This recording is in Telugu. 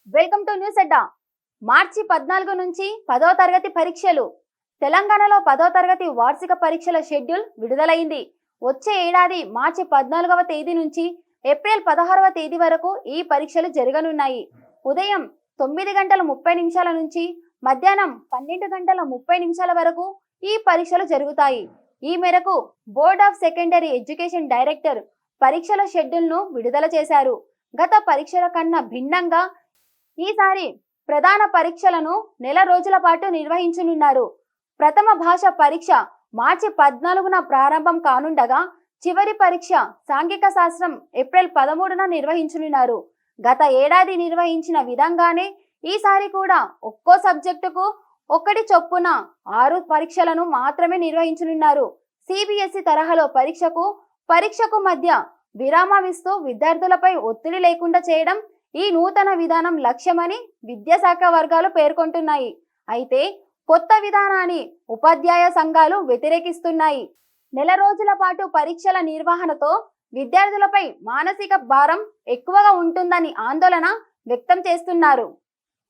వెల్కమ్ టు న్యూస్ అడ్డా. మార్చి 14 నుంచి 10వ తరగతి పరీక్షలు. తెలంగాణలో 10వ తరగతి వార్షిక పరీక్షల షెడ్యూల్ విడుదలైంది. వచ్చే ఏడాది మార్చి 14వ తేదీ నుంచి ఏప్రిల్ 16వ తేదీ వరకు ఈ పరీక్షలు జరగనున్నాయి. ఉదయం 9:30 నుంచి మధ్యాహ్నం 12:30 వరకు ఈ పరీక్షలు జరుగుతాయి. ఈ మేరకు board of secondary education director పరీక్షల షెడ్యూల్ను విడుదల చేశారు. గత పరీక్షల కన్నా భిన్నంగా ఈసారి ప్రధాన పరీక్షలను నెల రోజుల పాటు నిర్వహించనున్నారు. ప్రథమ భాష పరీక్ష మార్చి 14న ప్రారంభం కానుండగా చివరి పరీక్ష సాంఘిక శాస్త్రం ఏప్రిల్ 13న నిర్వహించనున్నారు. గత ఏడాది నిర్వహించిన విధంగానే ఈసారి కూడా ఒక్కో సబ్జెక్టుకు ఒకటి చొప్పున 6 పరీక్షలను మాత్రమే నిర్వహించనున్నారు. సిబిఎస్ఈ తరహాలో పరీక్షకు మధ్య విరామమిస్తూ విద్యార్థులపై ఒత్తిడి లేకుండా చేయడం ఈ నూతన విధానం లక్ష్యమని విద్యాశాఖ వర్గాలు పేర్కొంటున్నాయి. అయితే కొత్త విధానాన్ని ఉపాధ్యాయ సంఘాలు వ్యతిరేకిస్తున్నాయి. నెల రోజుల పాటు పరీక్షల నిర్వహణతో విద్యార్థులపై మానసిక భారం ఎక్కువగా ఉంటుందని ఆందోళన వ్యక్తం చేస్తున్నారు.